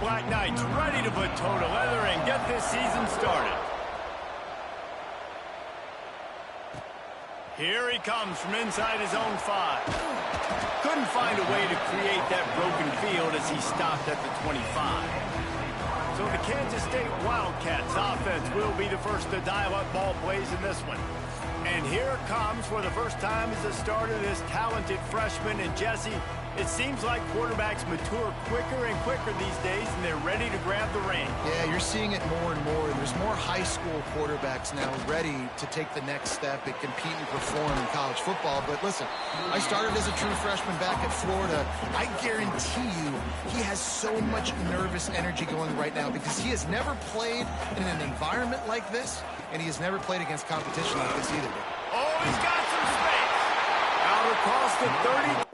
Black Knights ready to put toe to leather and get this season started. Here he comes from inside his own 5. Couldn't find a way to create that broken field as he stopped at the 25. So the Kansas State Wildcats offense will be the first to dial up ball plays in this one. And here comes for the first time as a starter this talented freshman. And Jesse, it seems like quarterbacks mature quicker and quicker these days, and they're ready to grab the reins. Yeah, you're seeing it more and more. There's more high school quarterbacks now ready to take the next step and compete and perform in college football. But listen, I started as a true freshman back at Florida. I guarantee you he has so much nervous energy going right now because he has never played in an environment like this, and he has never played against competition like this either. Oh, he's got some space. Out across the 30.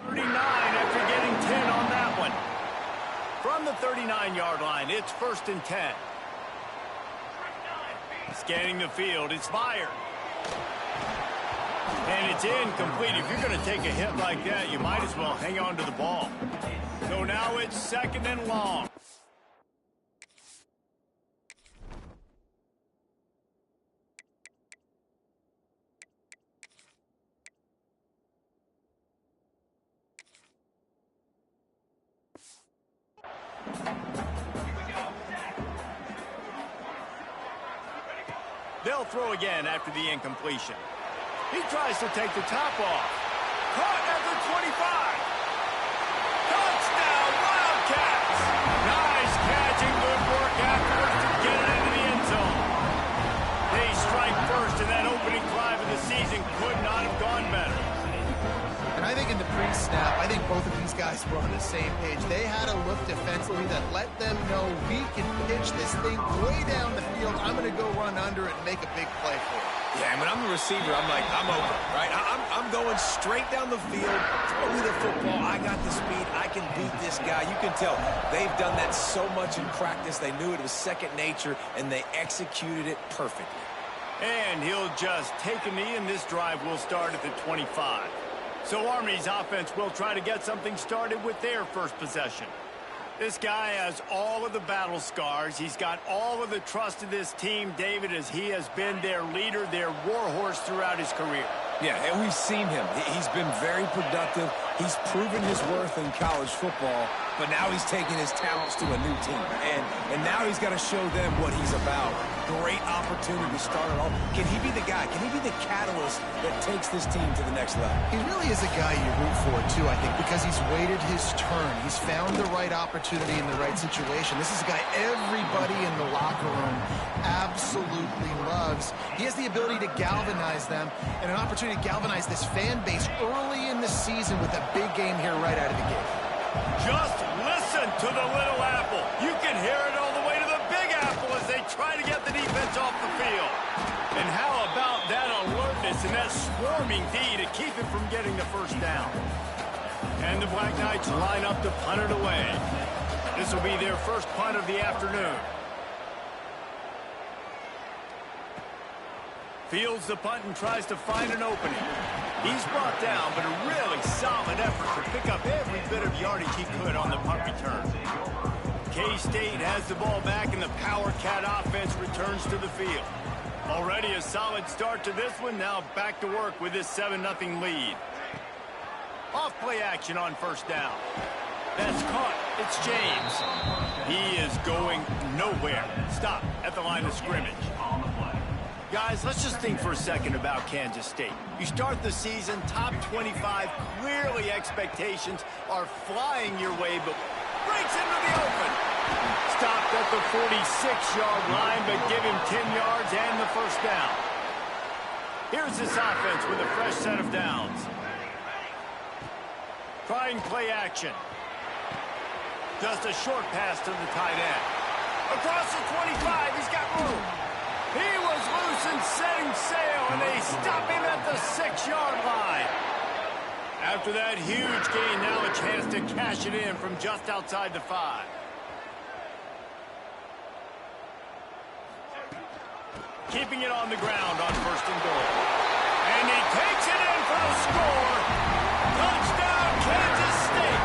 After getting 10 on that one. From the 39-yard line, it's 1st and 10. Scanning the field, it's fired. And it's incomplete. If you're going to take a hit like that, you might as well hang on to the ball. So now it's 2nd and long. They'll throw again after the incompletion. He tries to take the top off. Caught at the 25. Touchdown, Wildcats! Nice catch and good work afterwards to get it into the end zone. They strike first, and that opening drive of the season could not have gone better. And I think in the pre-snap, I think both of these guys were on the same page. They had a look defensively that let them know we can pitch this thing way down the field. I'm going to go run under it and make a big play for it. Yeah, and when I'm the receiver, I'm like, I'm open, right? I'm going straight down the field, throw me the football. I got the speed. I can beat this guy. You can tell they've done that so much in practice. They knew it was second nature, and they executed it perfectly. And he'll just take a knee, and this drive will start at the 25. So Army's offense will try to get something started with their first possession. This guy has all of the battle scars. He's got all of the trust of this team, David, as he has been their leader, their warhorse throughout his career. Yeah, and we've seen him. He's been very productive. He's proven his worth in college football, but now he's taking his talents to a new team. And now he's got to show them what he's about. Great opportunity to start it off. Can he be the guy? Can he be the catalyst that takes this team to the next level? He really is a guy you root for, too, I think, because he's waited his turn. He's found the right opportunity in the right situation. This is a guy everybody in the locker room absolutely loves. He has the ability to galvanize them and an opportunity to galvanize this fan base early in the season with a big game here right out of the gate. Just listen to the little apple. You can hear it all the way to the big apple as they try to get the defense off the field. And how about that alertness and that swarming D to keep it from getting the first down? And the Black Knights line up to punt it away. This will be their first punt of the afternoon. Fields the punt and tries to find an opening. He's brought down, but a really solid effort to pick up every bit of yardage he could on the punt return. K-State has the ball back, and the Power Cat offense returns to the field. Already a solid start to this one. Now back to work with this 7-0 lead. Off play action on first down. That's caught. It's James. He is going nowhere. Stop at the line of scrimmage. Guys, let's just think for a second about Kansas State. You start the season, top 25, clearly expectations are flying your way, but breaks into the open. Stopped at the 46-yard line, but give him 10 yards and the first down. Here's this offense with a fresh set of downs. Trying play action. Just a short pass to the tight end. Across the 25, he's got room. He was loose and setting sail, and they stop him at the 6-yard line. After that huge gain, now a chance to cash it in from just outside the 5. Keeping it on the ground on 1st and goal. And he takes it in for the score. Touchdown, Kansas State.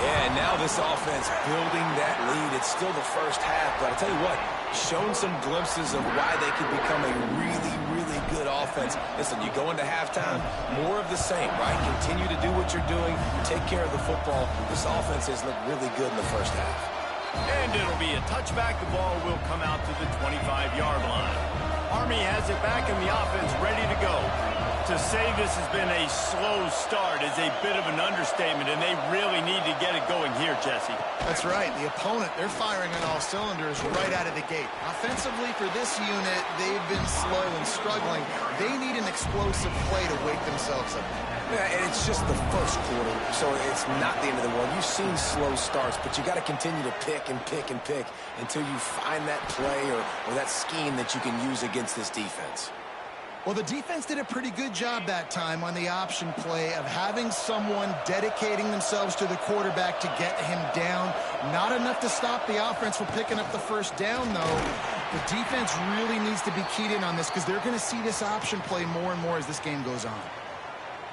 Yeah, now this offense building that lead. It's still the first half, but I'll tell you what, shown some glimpses of why they could become a really, really good offense. Listen, you go into halftime, more of the same, right? Continue to do what you're doing, take care of the football. This offense has looked really good in the first half. And it'll be a touchback. The ball will come out to the 25-yard line. Army has it back in the offense, ready to go. To say this has been a slow start is a bit of an understatement, and they really need to get it going here, Jesse. That's right. The opponent, they're firing on all cylinders right out of the gate. Offensively, for this unit, they've been slow and struggling. They need an explosive play to wake themselves up. Yeah, and it's just the first quarter, so it's not the end of the world. You've seen slow starts, but you got to continue to pick and pick and pick until you find that play or that scheme that you can use against this defense. Well, the defense did a pretty good job that time on the option play of having someone dedicating themselves to the quarterback to get him down. Not enough to stop the offense from picking up the first down, though. The defense really needs to be keyed in on this because they're going to see this option play more and more as this game goes on.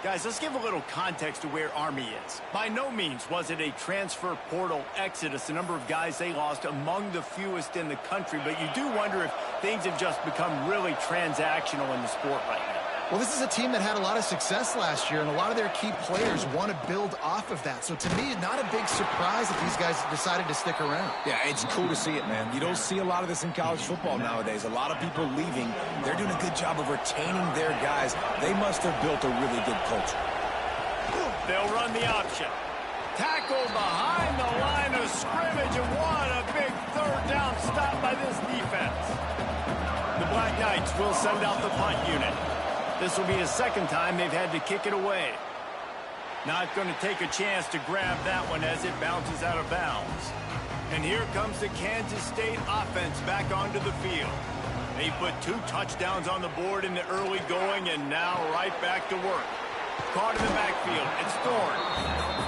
Guys, let's give a little context to where Army is. By no means was it a transfer portal exodus, the number of guys they lost among the fewest in the country, but you do wonder if things have just become really transactional in the sport right now. Well, this is a team that had a lot of success last year, and a lot of their key players want to build off of that. So to me, not a big surprise that these guys decided to stick around. Yeah, it's cool to see it, man. You don't see a lot of this in college football nowadays. A lot of people leaving. They're doing a good job of retaining their guys. They must have built a really good culture. They'll run the option. Tackle behind the line of scrimmage, and what a big third down stop by this defense. The Black Knights will send out the punt unit. This will be a second time they've had to kick it away. Not going to take a chance to grab that one as it bounces out of bounds. And here comes the Kansas State offense back onto the field. They put 2 touchdowns on the board in the early going, and now right back to work. Caught in the backfield. It's Thorne.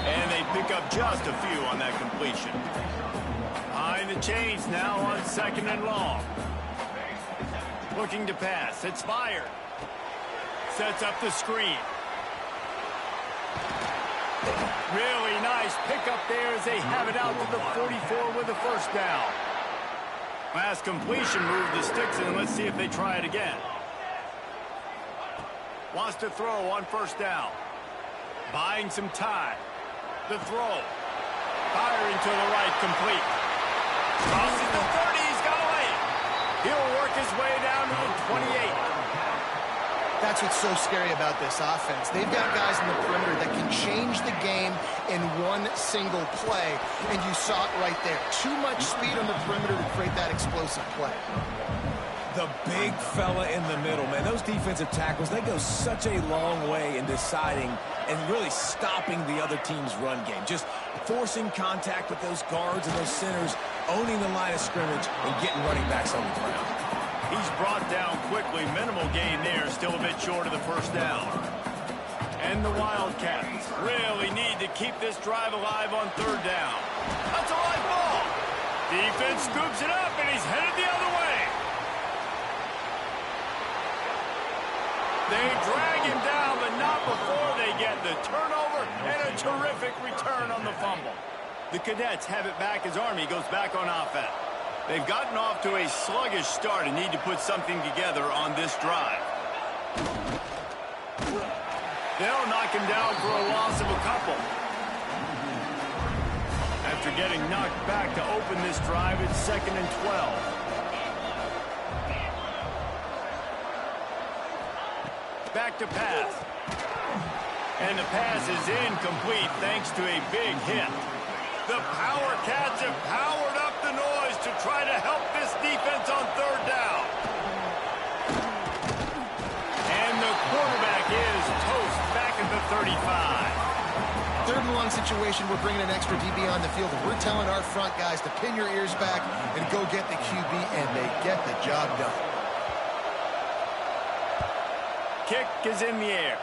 And they pick up just a few on that completion. Behind the chains now on 2nd and long. Looking to pass. It's fired. Sets up the screen. Really nice pickup there as they have it out to the 44 with the first down. Last completion moved the sticks, and let's see if they try it again. Wants to throw on 1st down. Buying some time. The throw. Firing to the right, complete. Crosses the 30, he's got a lane. He'll work his way down to the 28. That's what's so scary about this offense. They've got guys in the perimeter that can change the game in one single play, and you saw it right there. Too much speed on the perimeter to create that explosive play. The big fella in the middle, man. Those defensive tackles, they go such a long way in deciding and really stopping the other team's run game. Just forcing contact with those guards and those centers, owning the line of scrimmage, and getting running backs on the ground. He's brought down quickly. Minimal gain there. Still a bit short of the first down. And the Wildcats really need to keep this drive alive on 3rd down. That's a live ball. Defense scoops it up, and he's headed the other way. They drag him down, but not before they get the turnover and a terrific return on the fumble. The Cadets have it back as Army goes back on offense. They've gotten off to a sluggish start and need to put something together on this drive. They'll knock him down for a loss of a couple. After getting knocked back to open this drive, it's 2nd and 12. back to pass. And the pass is incomplete thanks to a big hit. The Power Cats have powered up the noise to try to help this defense on third down. And the quarterback is toast back at the 35. Third and long situation, we're bringing an extra DB on the field, and we're telling our front guys to pin your ears back and go get the QB, and they get the job done. Kick is in the air.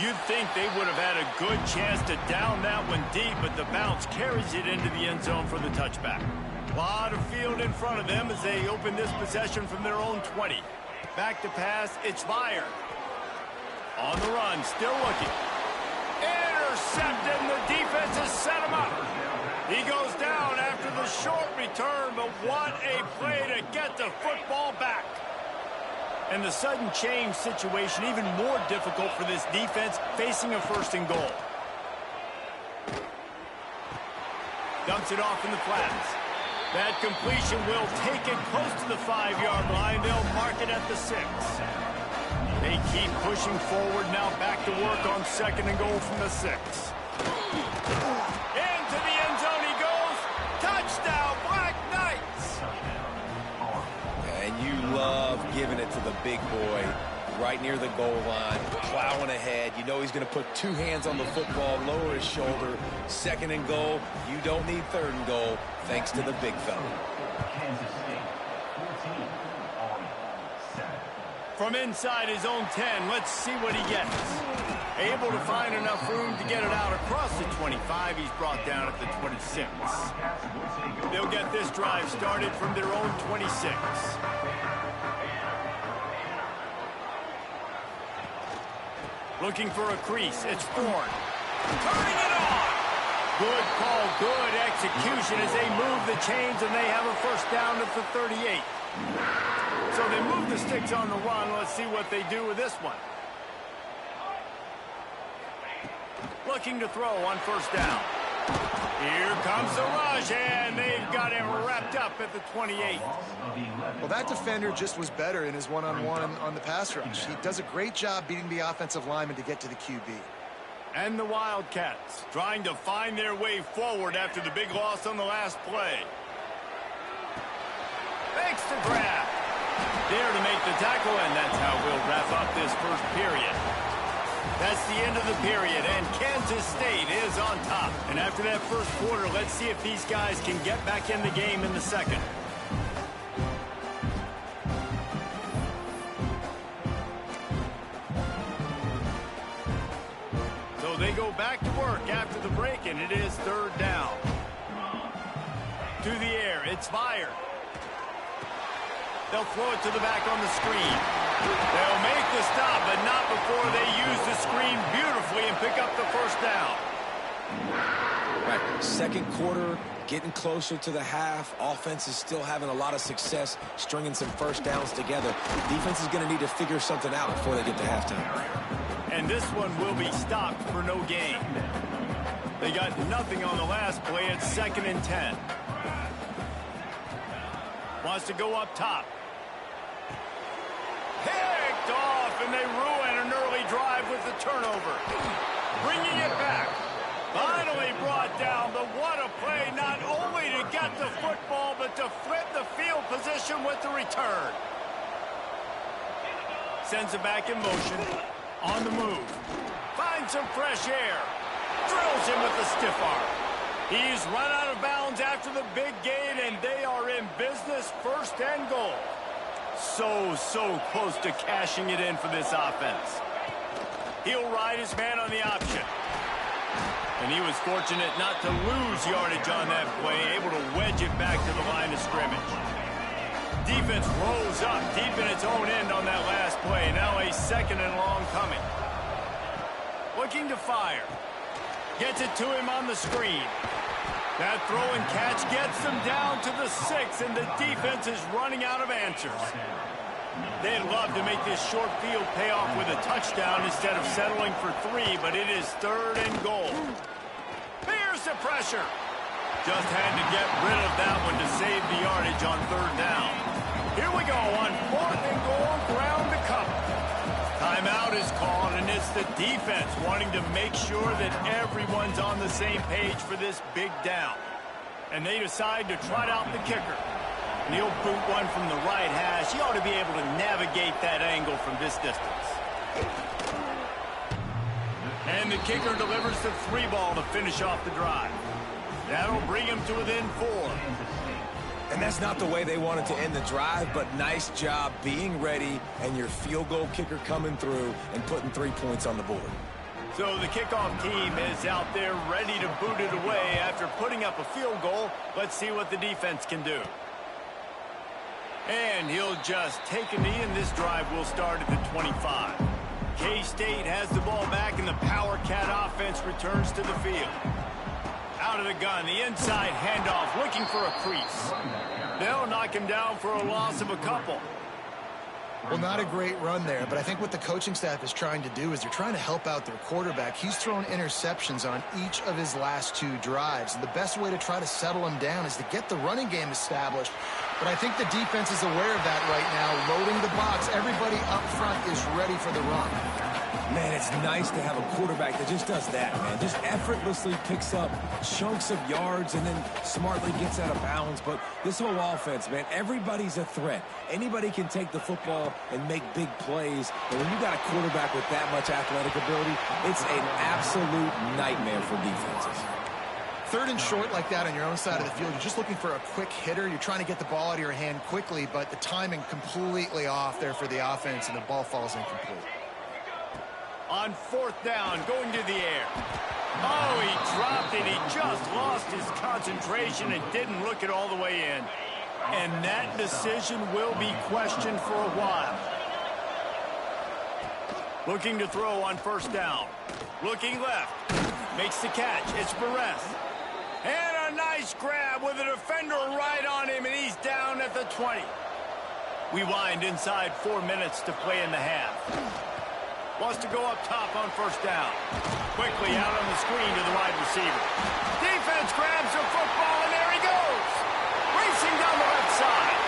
You'd think they would have had a good chance to down that one deep, but the bounce carries it into the end zone for the touchback. A lot of field in front of them as they open this possession from their own 20. Back to pass, it's fired. On the run, still looking. Intercepted, and the defense has set him up. He goes down after the short return, but what a play to get the football back. And the sudden change situation even more difficult for this defense facing a first and goal. Dumps it off in the flats. That completion will take it close to the 5-yard line. They'll mark it at the 6. They keep pushing forward, now back to work on second and goal from the 6. Into the end zone he goes. Touchdown, Black Knights! And you love giving it to the big boy right near the goal line, plowing ahead. You know he's going to put two hands on the football, lower his shoulder. Second and goal, you don't need third and goal, thanks to the big fella. From inside his own 10, let's see what he gets. Able to find enough room to get it out across the 25. He's brought down at the 26. They'll get this drive started from their own 26. Looking for a crease. It's Ford. Turning it on. Good call, good execution as they move the chains, and they have a first down at the 38. So they move the sticks on the run. Let's see what they do with this one. Looking to throw on first down. Here comes the rush, and they've got him wrapped up at the 28. Well, that defender just was better in his one-on-one on the pass rush. He does a great job beating the offensive lineman to get to the QB. And the Wildcats trying to find their way forward after the big loss on the last play. Thanks to grab. There to make the tackle, and that's how we'll wrap up this first period. That's the end of the period, and Kansas State is on top. And after that first quarter, let's see if these guys can get back in the game in the second. So they go back to work after the break, and it is third down. To the air, it's fired. They'll throw it to the back on the screen. They'll make the stop, but not before they use the screen beautifully and pick up the first down. Right, second quarter, getting closer to the half. Offense is still having a lot of success stringing some first downs together. Defense is going to need to figure something out before they get to halftime. And this one will be stopped for no gain. They got nothing on the last play. It's second and 10. Wants to go up top. Picked off, and they ruin an early drive with the turnover. Bringing it back. Finally brought down, but what a play, not only to get the football, but to flip the field position with the return. Sends it back in motion. On the move. Finds some fresh air. Drills him with the stiff arm. He's run out of bounds after the big gain, and they are in business, first and goal. So close to cashing it in for this offense. He'll ride his man on the option. And he was fortunate not to lose yardage on that play, able to wedge it back to the line of scrimmage. Defense rolls up deep in its own end on that last play. Now a second and long coming. Looking to fire. Gets it to him on the screen. That throw and catch gets them down to the 6, and the defense is running out of answers. They'd love to make this short field pay off with a touchdown instead of settling for 3, but it is third and goal. Here's the pressure. Just had to get rid of that one to save the yardage on third down. Here we go on fourth and goal, ground to cover. It's the defense wanting to make sure that everyone's on the same page for this big down. And they decide to trot out the kicker. And he'll boot one from the right hash. He ought to be able to navigate that angle from this distance. And the kicker delivers the 3-ball to finish off the drive. That'll bring him to within 4. And that's not the way they wanted to end the drive, but nice job being ready and your field goal kicker coming through and putting 3 points on the board. So the kickoff team is out there ready to boot it away after putting up a field goal. Let's see what the defense can do. And he'll just take a knee, and this drive will start at the 25. K-State has the ball back, and the Power Cat offense returns to the field. Out of the gun, the inside handoff, looking for a crease. They'll knock him down for a loss of a couple. Well, not a great run there, but I think what the coaching staff is trying to do is they're trying to help out their quarterback. He's thrown interceptions on each of his last 2 drives, and the best way to try to settle him down is to get the running game established. But I think the defense is aware of that right now, loading the box. Everybody up front is ready for the run. Man, it's nice to have a quarterback that just does that, man. Just effortlessly picks up chunks of yards and then smartly gets out of bounds. But this whole offense, man, everybody's a threat. Anybody can take the football and make big plays. And when you got a quarterback with that much athletic ability, it's an absolute nightmare for defenses. 3rd and short like that on your own side of the field, you're just looking for a quick hitter. You're trying to get the ball out of your hand quickly, but the timing completely off there for the offense, and the ball falls incomplete. On 4th down, going to the air. Oh, he dropped it. He just lost his concentration and didn't look it all the way in. And that decision will be questioned for a while. Looking to throw on 1st down. Looking left. Makes the catch. It's Perez. And a nice grab with a defender right on him, and he's down at the 20. We wind inside 4 minutes to play in the half. Wants to go up top on 1st down. Quickly out on the screen to the wide receiver. Defense grabs the football, and there he goes. Racing down the left side.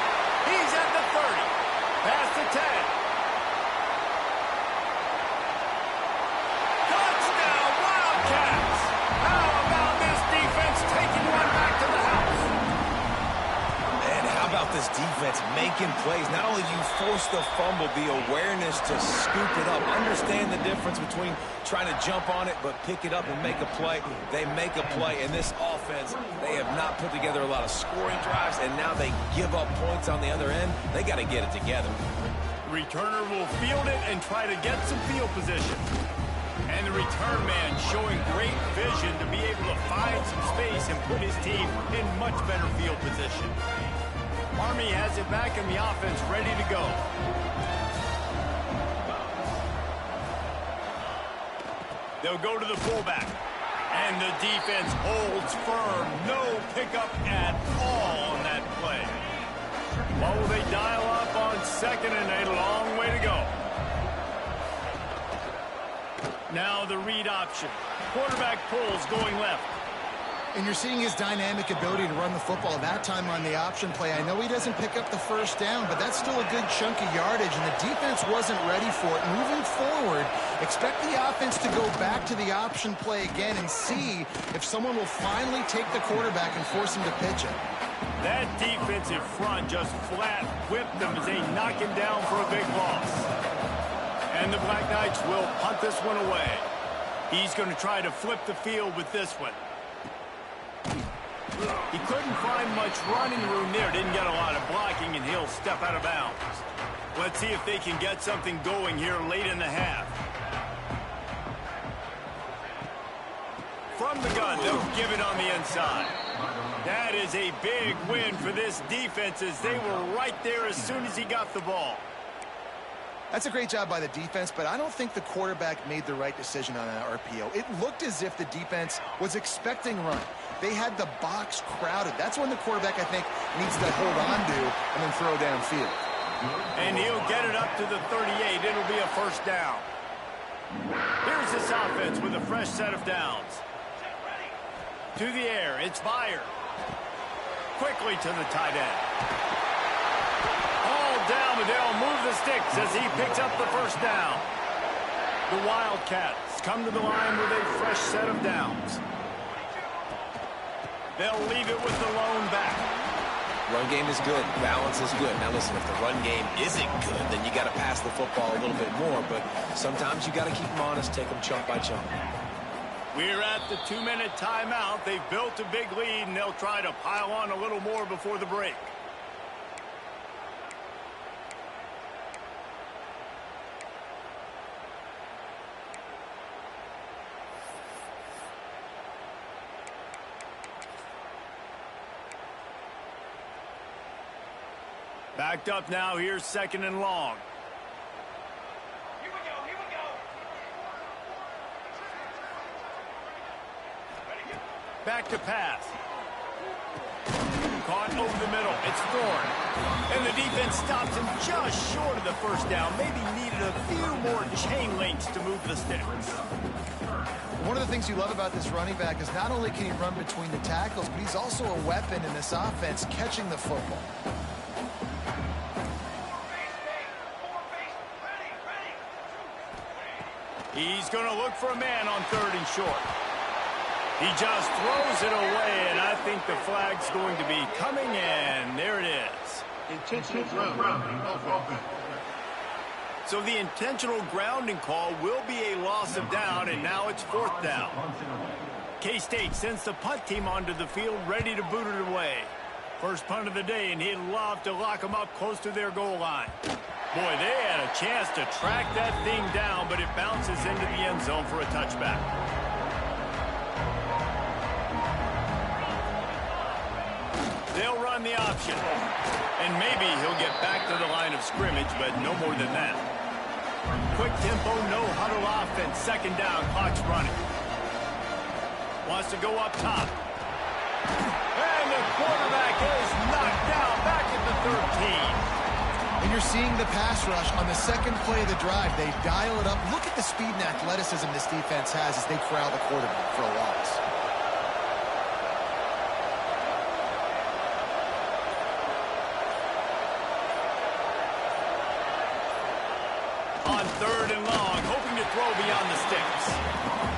He's at the 30. Past the 10. Touchdown, Wildcats. How about this defense taking one back to the house? And how about this defense making plays? Not only do you force the fumble, the awareness to scoop it up. Understand the difference between trying to jump on it, but pick it up and make a play. They make a play, and this offense, they have not put together a lot of scoring drives, and now they give up points on the other end. They got to get it together. Returner will field it and try to get some field position. And the return man showing great vision to be able to find some space and put his team in much better field position. Army has it back in the offense, ready to go. They'll go to the fullback. And the defense holds firm. No pickup at all on that play. What will they dial up on 2nd and a long way to go? Now the read option. Quarterback pulls going left. And you're seeing his dynamic ability to run the football. That time on the option play, I know he doesn't pick up the 1st down, but that's still a good chunk of yardage, and the defense wasn't ready for it. Moving forward, expect the offense to go back to the option play again and see if someone will finally take the quarterback and force him to pitch it. That defensive front just flat whipped them as they knock him down for a big loss. And the Black Knights will punt this one away. He's going to try to flip the field with this one. He couldn't find much running room there. Didn't get a lot of blocking, and he'll step out of bounds. Let's see if they can get something going here late in the half. From the gun, they'll give it on the inside. That is a big win for this defense as they were right there as soon as he got the ball. That's a great job by the defense, but I don't think the quarterback made the right decision on that RPO. It looked as if the defense was expecting run. They had the box crowded. That's when the quarterback, I think, needs to hold on to and then throw downfield. And he'll get it up to the 38. It'll be a 1st down. Here's this offense with a fresh set of downs. To the air, it's Meyer. Quickly to the tight end. All down, but they'll move the sticks as he picks up the 1st down. The Wildcats come to the line with a fresh set of downs. They'll leave it with the lone back. Run game is good. Balance is good. Now listen, if the run game isn't good, then you got to pass the football a little bit more. But sometimes you got to keep them honest, take them chunk by chunk. We're at the 2-minute timeout. They've built a big lead, and they'll try to pile on a little more before the break. Backed up now. Here's 2nd and long. Here we go. Back to pass. Caught over the middle. It's Thorne. And the defense stops him just short of the first down. Maybe needed a few more chain links to move the sticks. One of the things you love about this running back is not only can he run between the tackles, but he's also a weapon in this offense catching the football. He's going to look for a man on 3rd and short. He just throws it away, and I think the flag's going to be coming in. There it is. Intentional grounding. So the intentional grounding call will be a loss of down, and now it's 4th down. K-State sends the punt team onto the field, ready to boot it away. First punt of the day, and he'd love to lock them up close to their goal line. Boy, they had a chance to track that thing down, but it bounces into the end zone for a touchback. They'll run the option. And maybe he'll get back to the line of scrimmage, but no more than that. Quick tempo, no huddle offense. 2nd down, clock's running. Wants to go up top. And the quarterback is knocked down back at the 13. And you're seeing the pass rush on the 2nd play of the drive. They dial it up. Look at the speed and athleticism this defense has as they corral the quarterback for a loss. On 3rd and long, hoping to throw beyond the sticks.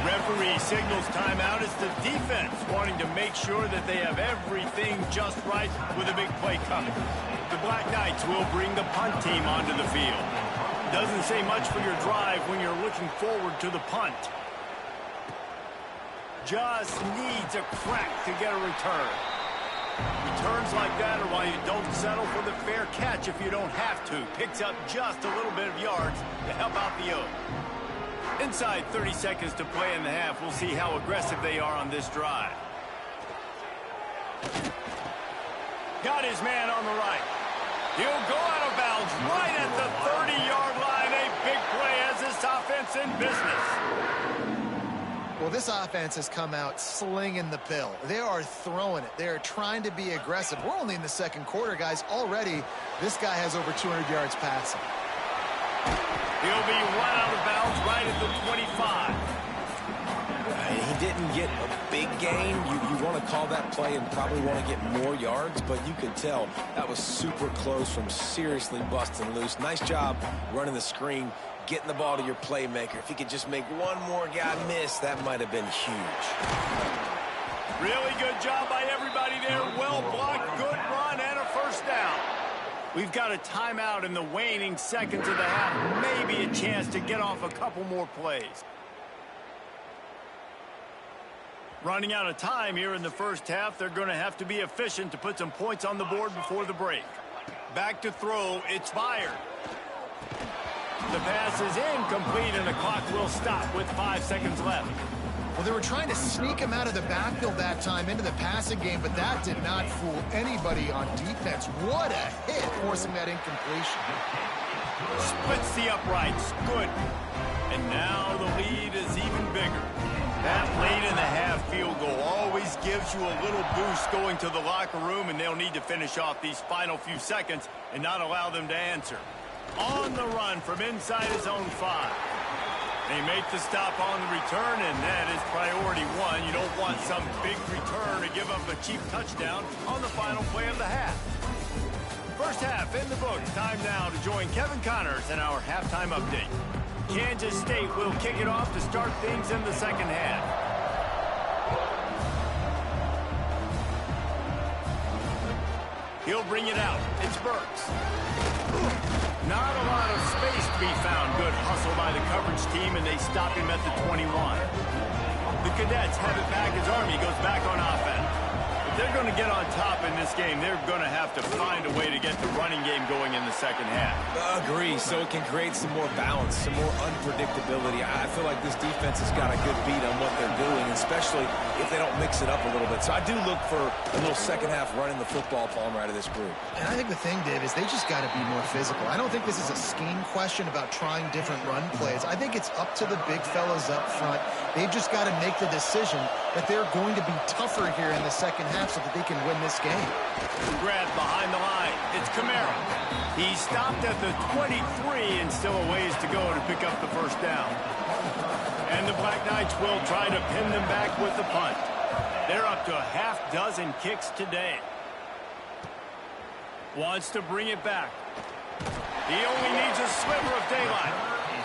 Referee signals timeout. It's the defense wanting to make sure that they have everything just right with a big play coming. The Black Knights will bring the punt team onto the field. Doesn't say much for your drive when you're looking forward to the punt. Just needs a crack to get a return. Returns like that are why you don't settle for the fair catch if you don't have to. Picks up just a little bit of yards to help out the Oak. Inside 30 seconds to play in the half. We'll see how aggressive they are on this drive. Got his man on the right. He'll go out of bounds right at the 30-yard line. A big play as this offense in business. Well, this offense has come out slinging the pill. They are throwing it. They are trying to be aggressive. We're only in the 2nd quarter, guys. Already, this guy has over 200 yards passing. He'll be run out of bounds right at the 25. He didn't get a big gain. You want to call that play and probably want to get more yards, but you can tell that was super close from seriously busting loose. Nice job running the screen, getting the ball to your playmaker. If he could just make one more guy miss, that might have been huge. Really good job by everybody there. Well blocked, good run, and a 1st down. We've got a timeout in the waning seconds of the half. Maybe a chance to get off a couple more plays. Running out of time here in the 1st half. They're going to have to be efficient to put some points on the board before the break. Back to throw. It's fired. The pass is incomplete, and the clock will stop with 5 seconds left. Well, they were trying to sneak him out of the backfield that time into the passing game, but that did not fool anybody on defense. What a hit, forcing that incompletion. Splits the uprights. Good. And now the lead is even bigger. That late in the half field goal always gives you a little boost going to the locker room, and they'll need to finish off these final few seconds and not allow them to answer. On the run from inside his own 5. They make the stop on the return, and that is priority 1. You don't want some big return to give up a cheap touchdown on the final play of the half. First half in the books. Time now to join Kevin Connors in our halftime update. Kansas State will kick it off to start things in the second half. He'll bring it out. It's Burks. Not a lot of space to be found. Good hustle by the coverage team, and they stop him at the 21. The Cadets have it back as Army goes back on offense. If they're going to get on top in this game, they're going to have to find a way to get the running game going in the second half. Agree, so it can create some more balance, some more unpredictability. I feel like this defense has got a good beat on what they're doing, especially if they don't mix it up a little bit. So I do look for a little second half running the football, Palmer, out of this group. And I think the thing, Dave, is they just got to be more physical. I don't think this is a scheme question about trying different run plays. I think it's up to the big fellas up front. They've just got to make the decision that they're going to be tougher here in the second half so that they can win this game. Grab behind the line. It's Camaro. He stopped at the 23 and still a ways to go to pick up the first down. And the Black Knights will try to pin them back with the punt. They're up to a half dozen kicks today. Wants to bring it back. He only needs a sliver of daylight.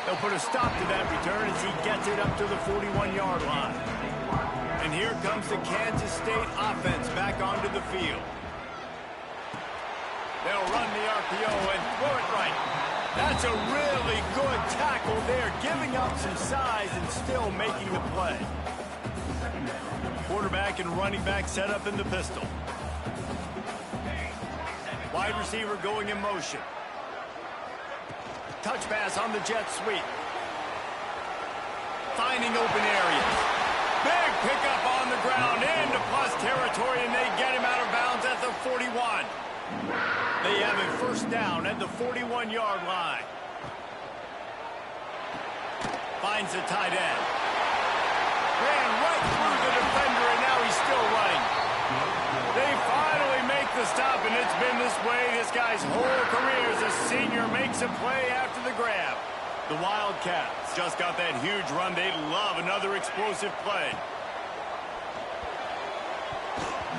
They'll put a stop to that return as he gets it up to the 41-yard line. And here comes the Kansas State offense back onto the field. They'll run the RPO and throw it right. That's a really good tackle there, giving up some size and still making the play. Quarterback and running back set up in the pistol. Wide receiver going in motion. Touch pass on the jet sweep. Finding open areas. Big pickup on the ground into plus territory, and they get him out of bounds at the 41. They have a first down at the 41-yard line. Finds the tight end. Ran right through the defender, and now he's still running. They finally make the stop, and it's been this way this guy's whole career as a senior makes a play after the grab. The Wildcats just got that huge run. They'd love another explosive play.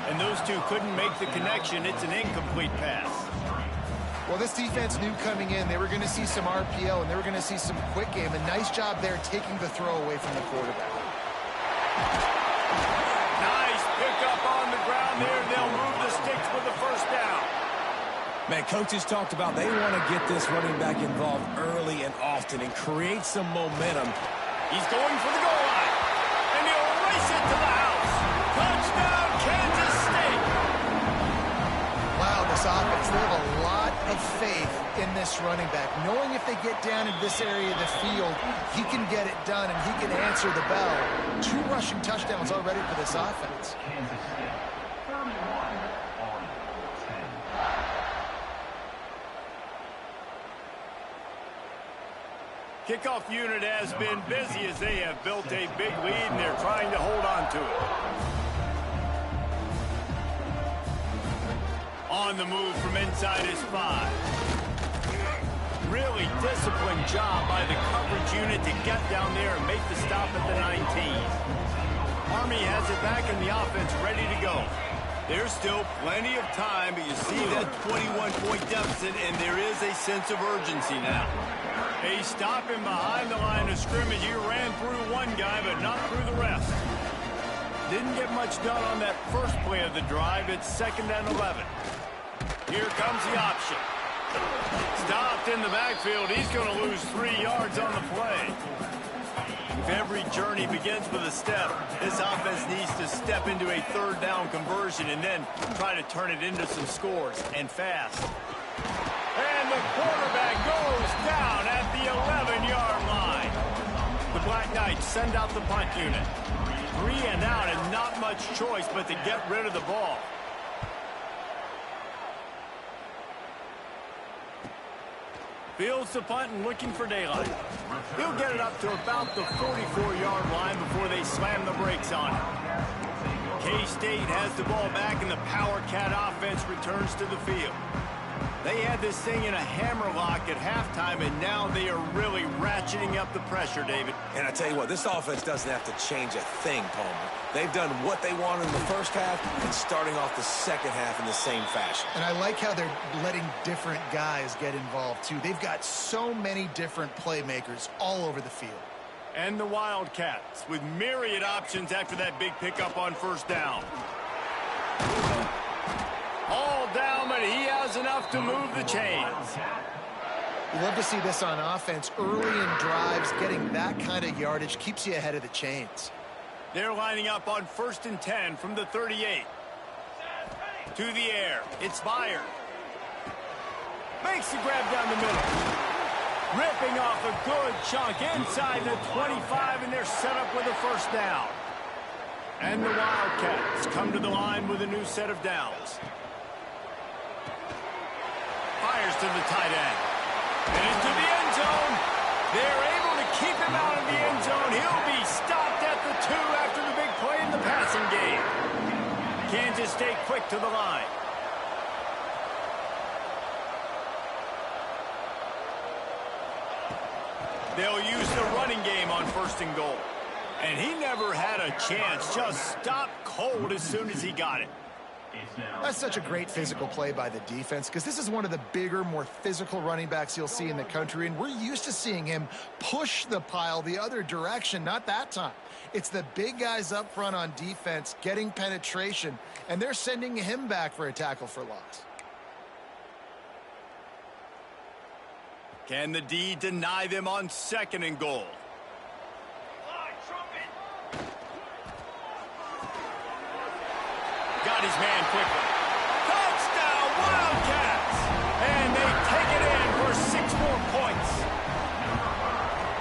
And those two couldn't make the connection. It's an incomplete pass. Well, this defense knew coming in they were going to see some RPO and they were going to see some quick game. A nice job there taking the throw away from the quarterback. Nice pickup on the ground there. They'll move the sticks with the first down. Man, coaches talked about they want to get this running back involved early and often and create some momentum. He's going for the goal line. And he'll race it to the house. Touchdown, Kansas State. Wow, this offense, they have a lot of faith in this running back. Knowing if they get down in this area of the field, he can get it done and he can answer the bell. 2 rushing touchdowns already for this offense. Kickoff unit has been busy as they have built a big lead and they're trying to hold on to it. On the move from inside his 5. Really disciplined job by the coverage unit to get down there and make the stop at the 19. Army has it back in the offense ready to go. There's still plenty of time, but you see that 21-point deficit, and there is a sense of urgency now. They stop him behind the line of scrimmage. He ran through one guy, but not through the rest. Didn't get much done on that first play of the drive. It's 2nd and 11. Here comes the option. Stopped in the backfield. He's going to lose 3 yards on the play. If every journey begins with a step, this offense needs to step into a 3rd down conversion and then try to turn it into some scores, and fast. And the quarterback goes down at the 11-yard line. The Black Knights send out the punt unit. 3 and out and not much choice but to get rid of the ball. Fields the punt and looking for daylight. He'll get it up to about the 44-yard line before they slam the brakes on him. K-State has the ball back and the Power Cat offense returns to the field. They had this thing in a hammerlock at halftime, and now they are really ratcheting up the pressure, David. And I tell you what, this offense doesn't have to change a thing, Palmer. They've done what they wanted in the first half and starting off the second half in the same fashion. And I like how they're letting different guys get involved, too. They've got so many different playmakers all over the field. And the Wildcats with myriad options after that big pickup on first down. All down, but he has enough to move the chains. You love to see this on offense. Early in drives, getting that kind of yardage keeps you ahead of the chains. They're lining up on 1st and 10 from the 38. To the air. It's Byard. Makes the grab down the middle. Ripping off a good chunk inside the 25, and they're set up with a first down. And the Wildcats come to the line with a new set of downs. Fires to the tight end. And into the end zone. They're able to keep him out of the end zone. He'll be stopped at the 2 after the big play in the passing game. Kansas State quick to the line. They'll use the running game on 1st and goal. And he never had a chance. Just stopped cold as soon as he got it. That's such a great physical play by the defense because this is one of the bigger, more physical running backs you'll see in the country, and we're used to seeing him push the pile the other direction. Not that time. It's the big guys up front on defense getting penetration, and they're sending him back for a tackle for loss. Can the D deny them on 2nd and goal? Got his man quickly. Touchdown, Wildcats! And they take it in for 6 more points.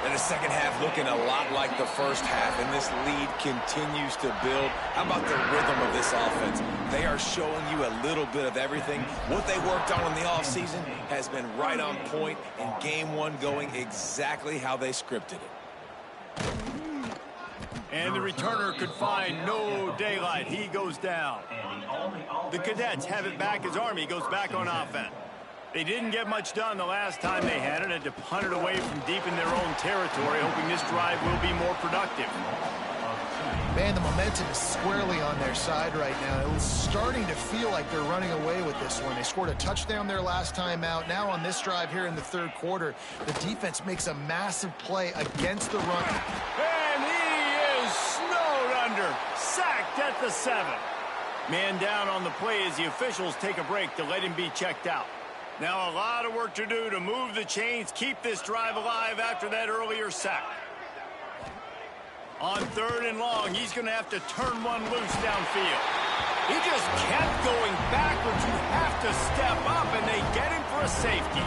And the second half looking a lot like the first half, and this lead continues to build. How about the rhythm of this offense? They are showing you a little bit of everything. What they worked on in the offseason has been right on point, and game 1 going exactly how they scripted it. And the returner could find no daylight. He goes down. The Cadets have it back as Army goes back on offense. They didn't get much done the last time they had it, and to punt it away from deep in their own territory, hoping this drive will be more productive. Man, the momentum is squarely on their side right now. It's starting to feel like they're running away with this one. They scored a touchdown their last time out. Now on this drive here in the 3rd quarter, the defense makes a massive play against the run. And he is snowed under, sacked at the 7. Man down on the play as the officials take a break to let him be checked out. Now a lot of work to do to move the chains, keep this drive alive after that earlier sack. On 3rd and long, he's going to have to turn one loose downfield. He just kept going backwards. You have to step up, and they get him for a safety.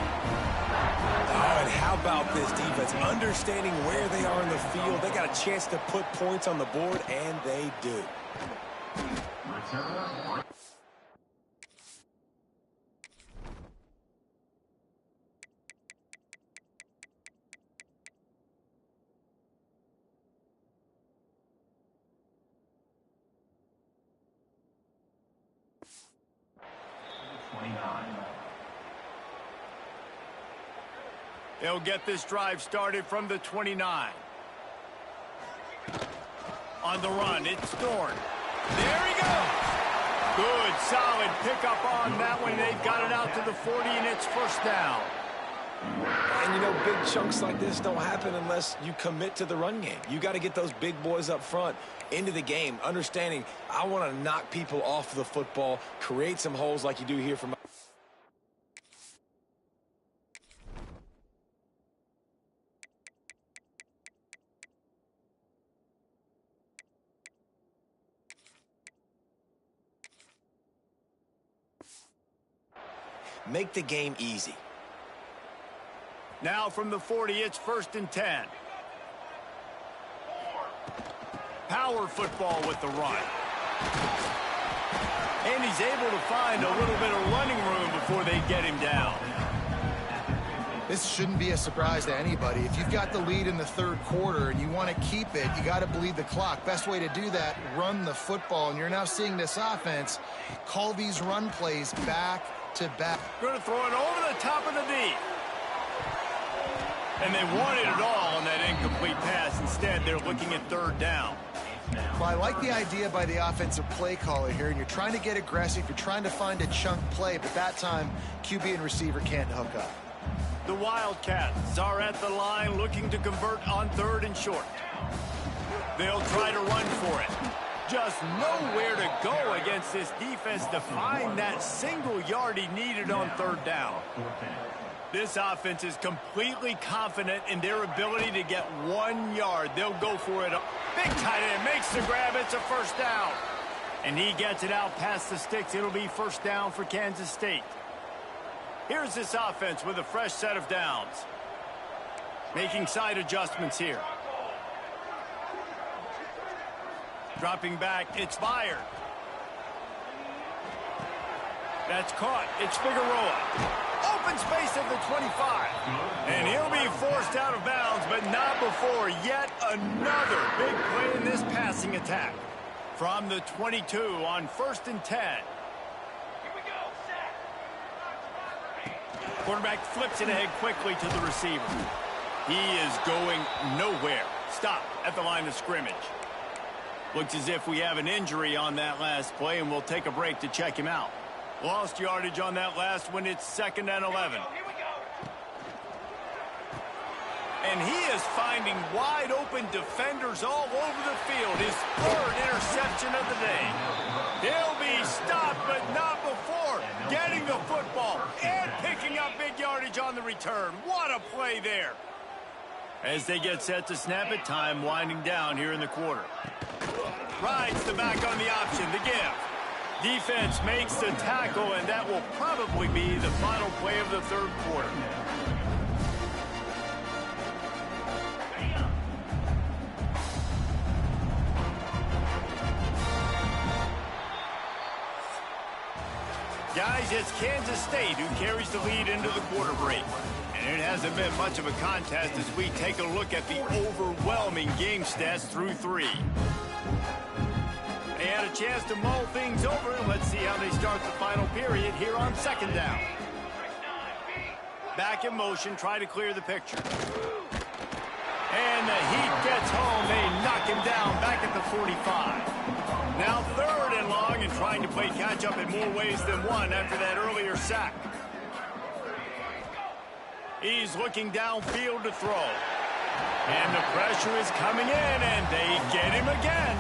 Oh, and how about this defense? Understanding where they are in the field. They got a chance to put points on the board, and they do. They'll get this drive started from the 29. On the run, it's Thorne. There he goes. Good, solid pickup on that one. They've got it out to the 40, and it's first down. And, you know, big chunks like this don't happen unless you commit to the run game. You got to get those big boys up front into the game, understanding I want to knock people off the football, create some holes like you do here from... Make the game easy. Now from the 40, it's 1st and 10. Power football with the run. And he's able to find a little bit of running room before they get him down. This shouldn't be a surprise to anybody. If you've got the lead in the 3rd quarter and you want to keep it, you got to bleed the clock. Best way to do that, run the football. And you're now seeing this offense call these run plays back to back. Going to throw it over the top of the D. And they wanted it all. on that incomplete pass. Instead, they're looking at third down. Well, I like the idea by the offensive play caller here, and you're trying to get aggressive. You're trying to find a chunk play, but that time, QB and receiver can't hook up. The Wildcats are at the line looking to convert on third and short. They'll try to run for it. Just nowhere to go against this defense to find that single yard he needed on third down. This offense is completely confident in their ability to get 1 yard. They'll go for it. Big tight end makes the grab. It's a first down. And he gets it out past the sticks. It'll be first down for Kansas State. Here's this offense with a fresh set of downs. Making side adjustments here. Dropping back, it's fired. That's caught. It's Figueroa. Open space at the 25. And he'll be forced out of bounds, but not before yet another big play in this passing attack. From the 22 on 1st and 10. Quarterback flips it ahead quickly to the receiver. He is going nowhere. Stop at the line of scrimmage. Looks as if we have an injury on that last play, and we'll take a break to check him out. Lost yardage on that last one. It's 2nd and 11. And he is finding wide open defenders all over the field. His 3rd interception of the day. He'll be stopped, but not before getting the football and picking up big yardage on the return. What a play there. As they get set to snap it, time winding down here in the quarter. Rides the back on the option, the give. Defense makes the tackle, and that will probably be the final play of the 3rd quarter. Guys, it's Kansas State who carries the lead into the quarter break. And it hasn't been much of a contest as we take a look at the overwhelming game stats through 3. They had a chance to mull things over, and let's see how they start the final period here on 2nd down. Back in motion, try to clear the picture. And the heat gets home. They knock him down back at the 45. Now 3rd and long, and trying to play catch-up in more ways than one after that earlier sack. He's looking downfield to throw. And the pressure is coming in, and they get him again.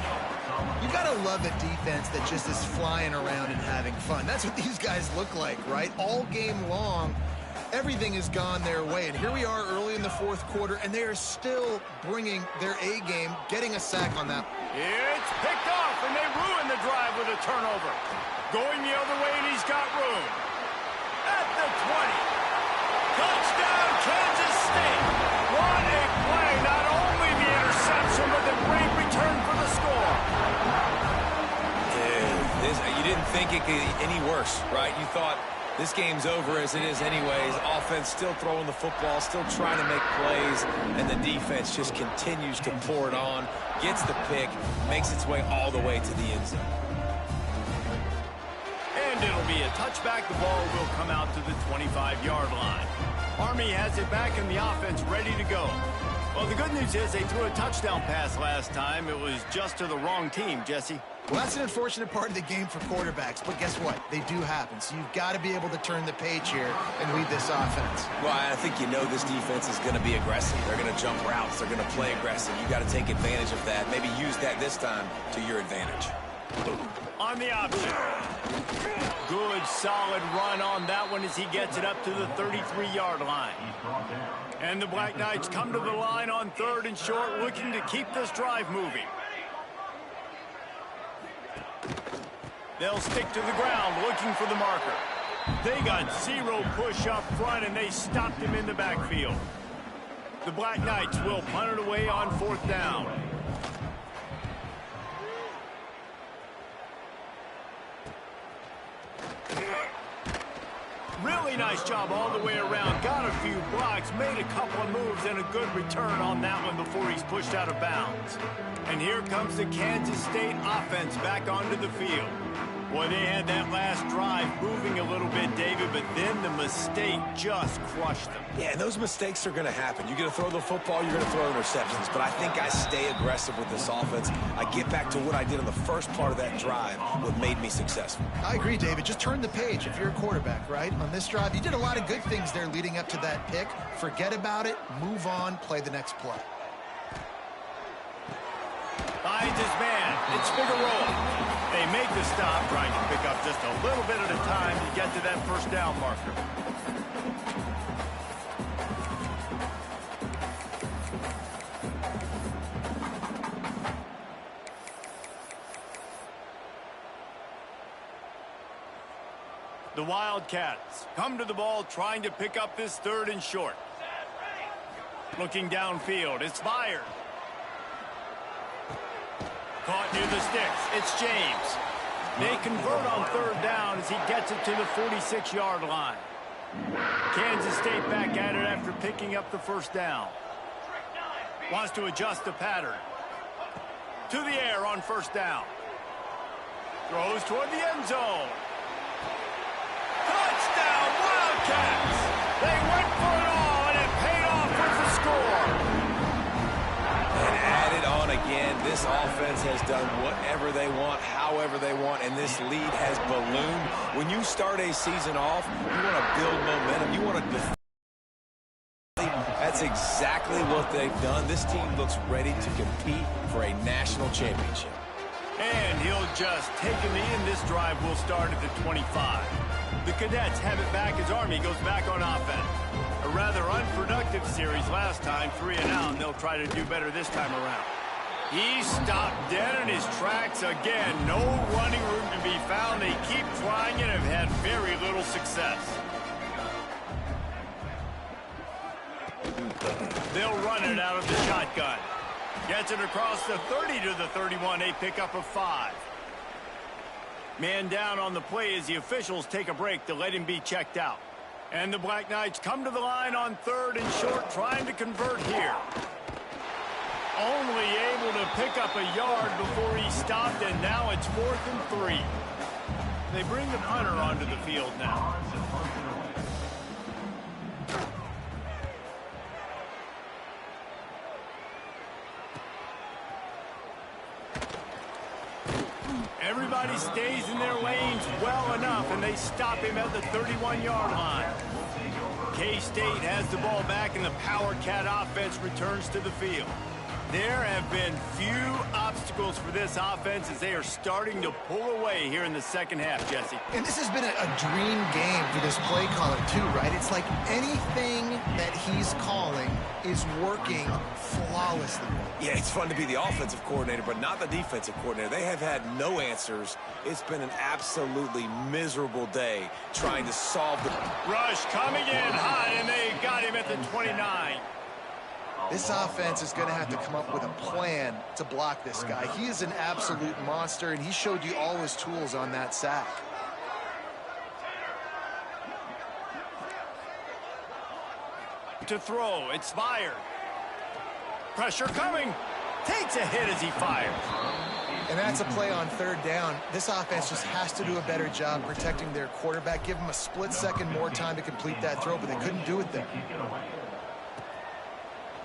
You gotta love a defense that just is flying around and having fun. That's what these guys look like, right? All game long, everything has gone their way. And here we are early in the 4th quarter, and they are still bringing their A game, getting a sack on that. It's picked off, and they ruin the drive with a turnover. Going the other way, and he's got room. At the 20. Touchdown, Kansas State. What a play. Not only the interception, but the great return for the score. You didn't think it could get any worse, right? You thought this game's over as it is anyways. Offense still throwing the football, still trying to make plays, and the defense just continues to pour it on, gets the pick, makes its way all the way to the end zone. And it'll be a touchback. The ball will come out to the 25-yard line. Army has it back in the offense, ready to go. Well, the good news is they threw a touchdown pass last time. It was just to the wrong team, Jesse. Well, that's an unfortunate part of the game for quarterbacks, but guess what? They do happen. So you've got to be able to turn the page here and lead this offense. Well, I think you know this defense is going to be aggressive. They're going to jump routes. They're going to play aggressive. You got to take advantage of that. Maybe use that this time to your advantage. On the option. Good, solid run on that one as he gets it up to the 33-yard line. And the Black Knights come to the line on 3rd and short, looking to keep this drive moving. They'll stick to the ground, looking for the marker. They got 0 push up front, and they stopped him in the backfield. The Black Knights will punt it away on 4th down. Really nice job all the way around. Got a few blocks, made a couple of moves, and a good return on that one before he's pushed out of bounds. And here comes the Kansas State offense back onto the field. Boy, they had that last drive moving a little bit, David, but then the mistake just crushed them. Yeah, and those mistakes are going to happen. You're going to throw the football, you're going to throw interceptions. But I think I stay aggressive with this offense. I get back to what I did in the first part of that drive, what made me successful. I agree, David. Just turn the page if you're a quarterback, right? On this drive, you did a lot of good things there leading up to that pick. Forget about it, move on, play the next play. Finds his man. It's Figueroa. They make the stop, trying to pick up just a little bit at a time to get to that first down marker. The Wildcats come to the ball, trying to pick up this 3rd and short. Looking downfield, it's fired. Caught near the sticks. It's James. They convert on 3rd down as he gets it to the 46-yard line. Kansas State back at it after picking up the first down. Wants to adjust the pattern. To the air on 1st down. Throws toward the end zone. Touchdown, Wildcats! They went for it all, and it paid off with the score. And added on again, this offense has done whatever they want, however they want, and this lead has ballooned. When you start a season off, you want to build momentum. You want to defend. That's exactly what they've done. This team looks ready to compete for a national championship. And he'll just take a knee, and this drive will start at the 25. The Cadets have it back as Army goes back on offense. A rather unproductive series last time, 3 and out, and they'll try to do better this time around. He stopped dead in his tracks again. No running room to be found. They keep trying and have had very little success. They'll run it out of the shotgun. Gets it across the 30 to the 31, a pickup of 5. Man down on the play as the officials take a break to let him be checked out. And the Black Knights come to the line on 3rd and short, trying to convert here. Only able to pick up a yard before he stopped, and now it's 4th and 3. They bring the punter onto the field now. Everybody stays in their lanes well enough, and they stop him at the 31-yard line. K-State has the ball back, and the Power Cat offense returns to the field. There have been few obstacles for this offense as they are starting to pull away here in the second half, Jesse. And this has been a dream game for this play caller, too, right? It's like anything that he's calling is working flawlessly. Yeah, it's fun to be the offensive coordinator, but not the defensive coordinator. They have had no answers. It's been an absolutely miserable day trying to solve the... Rush coming in hot, and they got him at the 29. This offense is going to have to come up with a plan to block this guy. He is an absolute monster, and he showed you all his tools on that sack. To throw, it's fired. Pressure coming. Takes a hit as he fires. And that's a play on 3rd down. This offense just has to do a better job protecting their quarterback. Give him a split second more time to complete that throw, but they couldn't do it there.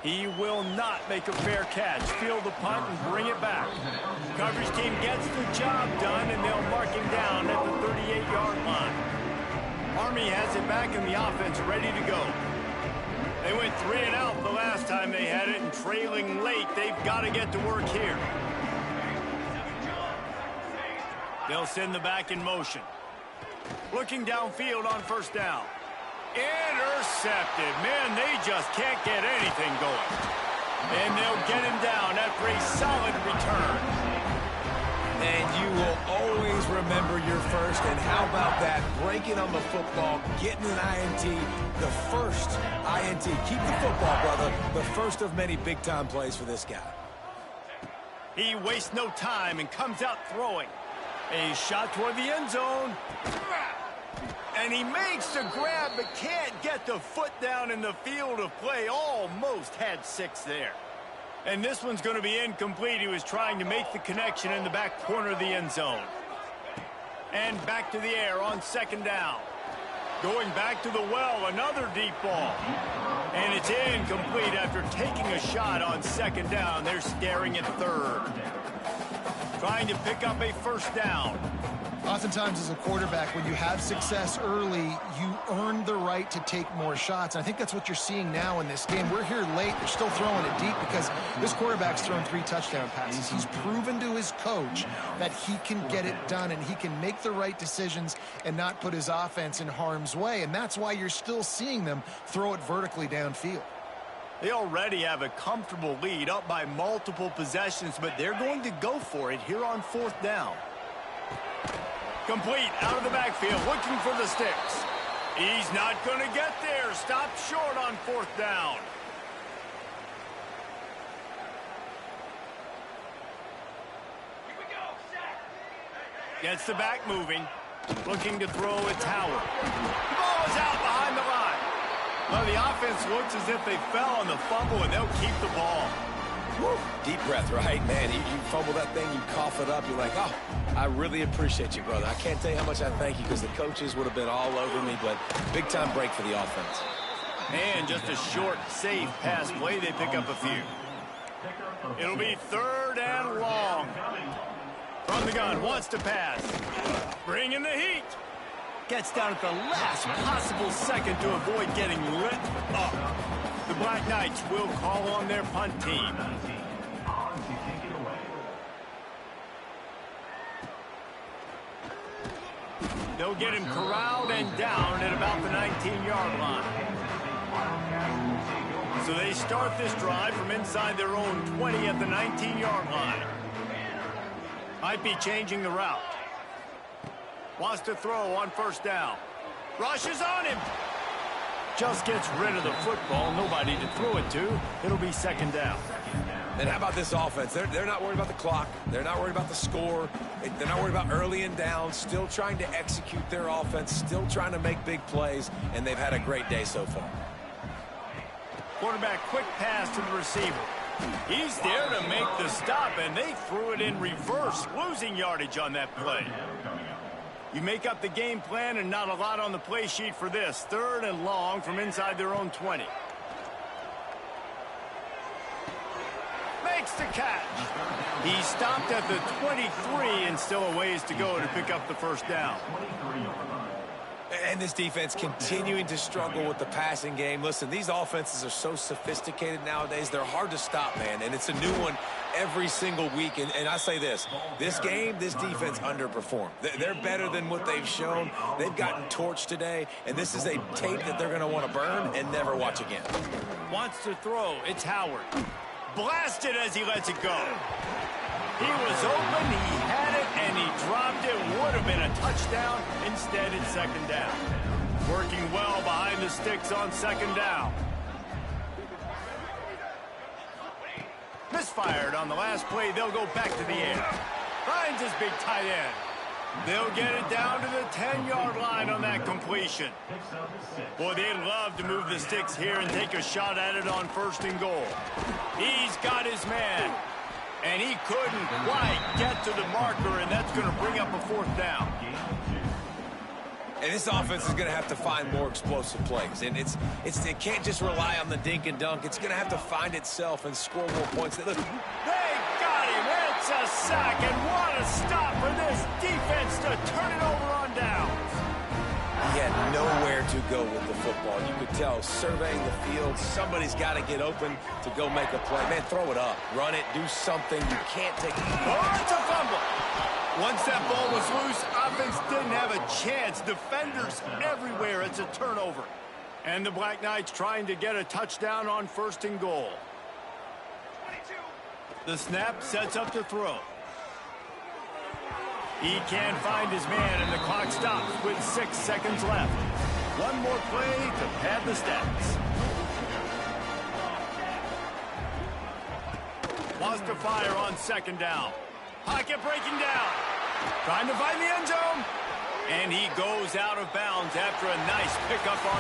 He will not make a fair catch. Field the punt and bring it back. Coverage team gets the job done, and they'll mark him down at the 38-yard line. Army has it back in the offense, ready to go. They went 3 and out the last time they had it, and trailing late, they've got to get to work here. They'll send the back in motion. Looking downfield on 1st down. Intercepted. Man, they just can't get anything going. And they'll get him down after a solid return. And you will always remember your first. And how about that? Breaking on the football, getting an INT, the first INT. Keep the football, brother. The first of many big-time plays for this guy. He wastes no time and comes out throwing. A shot toward the end zone. And he makes the grab, but can't get the foot down in the field of play. Almost had 6 there. And this one's going to be incomplete. He was trying to make the connection in the back corner of the end zone. And back to the air on second down. Going back to the well, another deep ball. And it's incomplete after taking a shot on second down. They're staring at third. Trying to pick up a first down. Oftentimes as a quarterback, when you have success early, you earn the right to take more shots. And I think that's what you're seeing now in this game. We're here late. They're still throwing it deep because this quarterback's thrown 3 touchdown passes. He's proven to his coach that he can get it done and he can make the right decisions and not put his offense in harm's way. And that's why you're still seeing them throw it vertically downfield. They already have a comfortable lead, up by multiple possessions, but they're going to go for it here on fourth down. Complete out of the backfield, looking for the sticks. He's not going to get there. Stopped short on fourth down. Here we go, set. Gets the back moving, looking to throw at Howard. The ball is out behind the line. Well, the offense looks as if they fell on the fumble, and they'll keep the ball. Woo. Deep breath, right, man? You fumble that thing, you cough it up, you're like, oh, I really appreciate you, brother. I can't tell you how much I thank you because the coaches would have been all over me, but big-time break for the offense. And just a short, safe pass play. They pick up a few. It'll be third and long. From the gun, wants to pass. Bringing the heat. Gets down at the last possible second to avoid getting lit up. The Black Knights will call on their punt team. They'll get him corralled and down at about the 19-yard line. So they start this drive from inside their own 20 at the 19-yard line. Might be changing the route. Wants to throw on first down. Rushes on him. Just gets rid of the football. Nobody to throw it to. It'll be second down. And how about this offense? They're not worried about the clock. They're not worried about the score. They're not worried about early and down. Still trying to execute their offense. Still trying to make big plays. And they've had a great day so far. Quarterback, quick pass to the receiver. He's there to make the stop, and they threw it in reverse, losing yardage on that play. You make up the game plan and not a lot on the play sheet for this. Third and long from inside their own 20. Makes the catch. He stopped at the 23 and still a ways to go to pick up the first down. And this defense continuing to struggle with the passing game. Listen, these offenses are so sophisticated nowadays. They're hard to stop, man. And it's a new one every single week. And I say this game, this defense underperformed. They're better than what they've shown. They've gotten torched today. And this is a tape that they're going to want to burn and never watch again. Wants to throw. It's Howard. Blasted as he lets it go. He was open, he had it, and he dropped it. Would have been a touchdown. Instead, it's second down. Working well behind the sticks on second down. Misfired on the last play. They'll go back to the air. Finds his big tight end. They'll get it down to the 10-yard line on that completion. Boy, they'd love to move the sticks here and take a shot at it on first and goal. He's got his man. And he couldn't quite get to the marker, and that's going to bring up a fourth down. And this offense is going to have to find more explosive plays. And it can't just rely on the dink and dunk. It's going to have to find itself and score more points. Look, They got him. It's a sack, and what a stop for this defense to turn it over on downs. he had nowhere to go with the football. You could tell, surveying the field, somebody's got to get open to go make a play. Man, throw it up. Run it. Do something. You can't take it. Oh, it's a fumble. Once that ball was loose, offense didn't have a chance. Defenders everywhere. It's a turnover. And the Black Knights trying to get a touchdown on first and goal. 22. The snap sets up the throw. He can't find his man, and the clock stops with 6 seconds left. One more play to pad the stats. Wants to fire on second down. Pocket breaking down. Trying to find the end zone. And he goes out of bounds after a nice pickup on